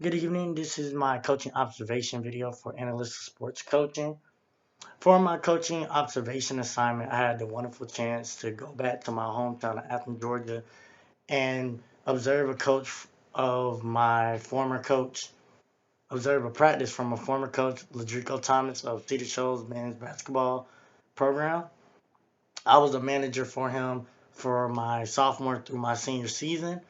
Good evening. This is my coaching observation video for Analytics Sports Coaching. For my coaching observation assignment, I had the wonderful chance to go back to my hometown of Athens, Georgia, and observe a coach of my former coach, observe a practice from a former coach, Ladrico Thomas of Cedar Shoals men's basketball program. I was a manager for him for my sophomore through my senior season,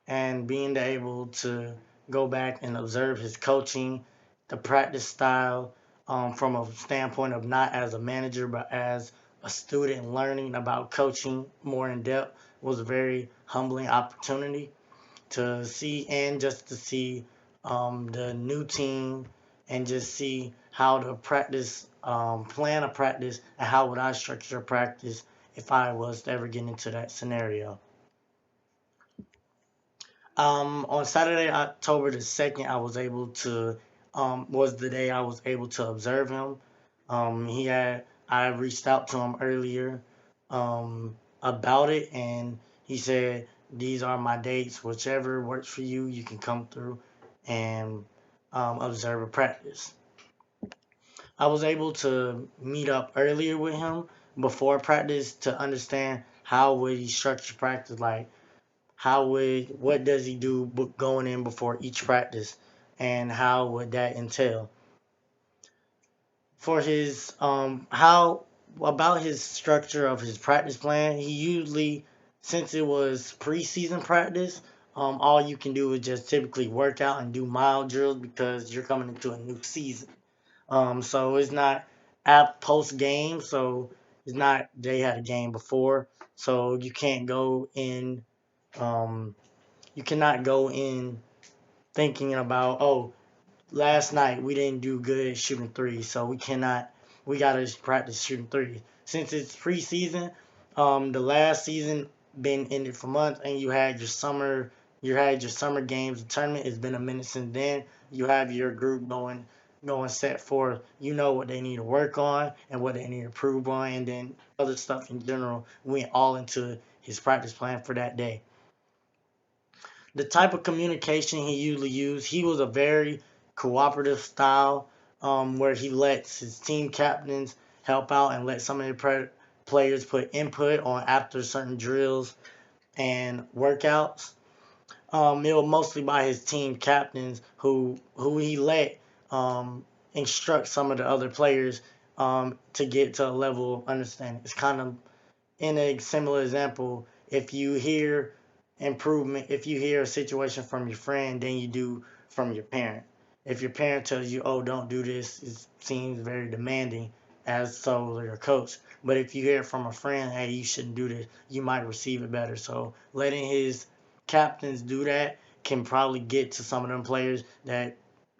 and being able to go back and observe his coaching, the practice style, from a standpoint of not as a manager but as a student learning about coaching more in depth was a very humbling opportunity to see, and just to see the new team and just see how to practice, plan a practice, and how would I structure a practice if I was to ever get into that scenario. On Saturday, October the 2nd, I was able to, was the day I was able to observe him. I reached out to him earlier, about it, and he said, these are my dates, whichever works for you, you can come through and observe a practice. I was able to meet up earlier with him before practice to understand how would he structure practice, like what does he do going in before each practice, and how would that entail for his how about his structure of his practice plan. He usually, since it was preseason practice, all you can do is just typically work out and do mild drills because you're coming into a new season. So it's not at post game, so it's not they had a game before, so um you cannot go in thinking about, oh, last night we didn't do good shooting threes, so we gotta practice shooting threes. Since it's preseason, the last season been ended for months, and you had your summer games. The tournament has been a minute since then. You have your group going set for, you know what they need to work on and what they need to improve on, and then other stuff in general went all into his practice plan for that day. The type of communication he usually used, he was a very cooperative style, where he lets his team captains help out and let some of the players put input on after certain drills and workouts. It was mostly by his team captains who he let instruct some of the other players to get to a level of understanding. It's kind of in a similar example, if you hear a situation from your friend than you do from your parent. If your parent tells you, oh, don't do this, it seems very demanding, as so your coach. But if you hear it from a friend, hey, you shouldn't do this, you might receive it better. So letting his captains do that can probably get to some of them players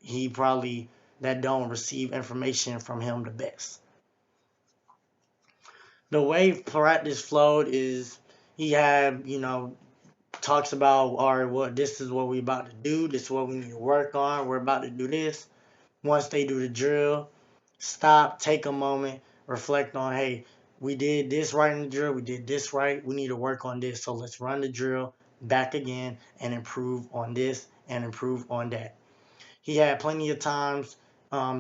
he probably that don't receive information from him the best. The way practice flowed is he had, talks about, all right, what this is what we about to do, this is what we need to work on, we're about to do this. Once they do the drill, stop, take a moment, reflect on, hey, we did this right in the drill, we did this right, we need to work on this, so let's run the drill back again and improve on this and improve on that. He had plenty of times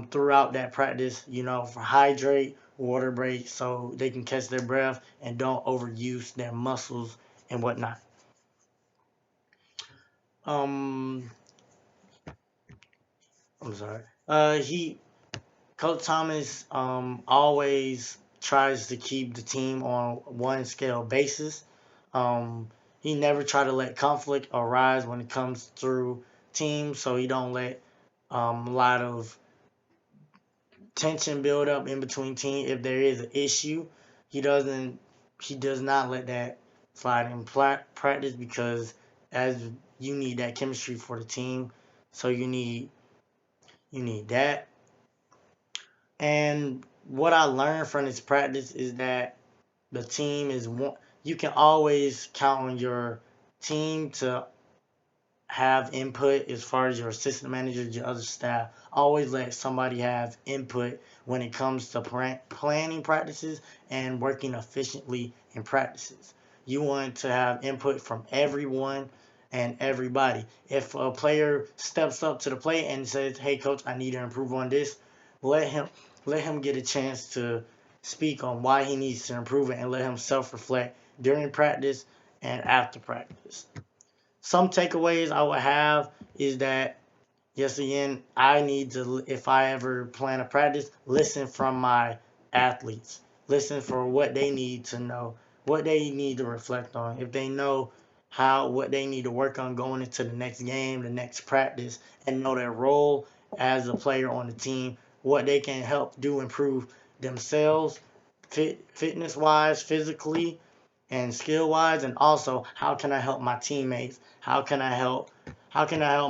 throughout that practice, for hydrate, water break, so they can catch their breath and don't overuse their muscles and whatnot. Um, I'm sorry. Coach Thomas always tries to keep the team on one scale basis. Um, he never try to let conflict arise when it comes through teams, so he don't let a lot of tension build up in between team. If there is an issue, he doesn't he does not let that slide in practice, because as you need that chemistry for the team, so you need that. And what I learned from this practice is that the team is one. You can always count on your team to have input as far as your assistant manager, your other staff. Always let somebody have input when it comes to planning practices and working efficiently in practices. You want to have input from everyone and everybody. If a player steps up to the plate and says, "Hey, coach, I need to improve on this," let him let him get a chance to speak on why he needs to improve it, and let him self-reflect during practice and after practice. Some takeaways I would have is that, yes, again, I need to, if I ever plan a practice, listen from my athletes. Listen for what they need to know, what they need to reflect on. If they know what they need to work on going into the next game, the next practice, and know their role as a player on the team, what they can help do improve themselves, fitness wise, physically, and skill wise, and also how can I help my teammates? How can I help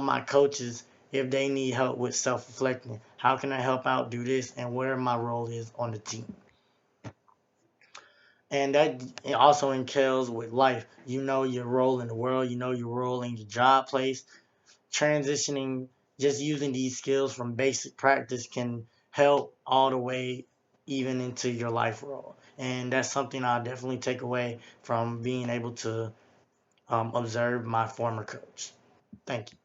my coaches if they need help with self-reflecting? How can I help out do this, and where my role is on the team? And that it also entails with life. You know your role in the world, you know your role in your job place. Transitioning, just using these skills from basic practice can help all the way even into your life role. And that's something I'll definitely take away from being able to observe my former coach. Thank you.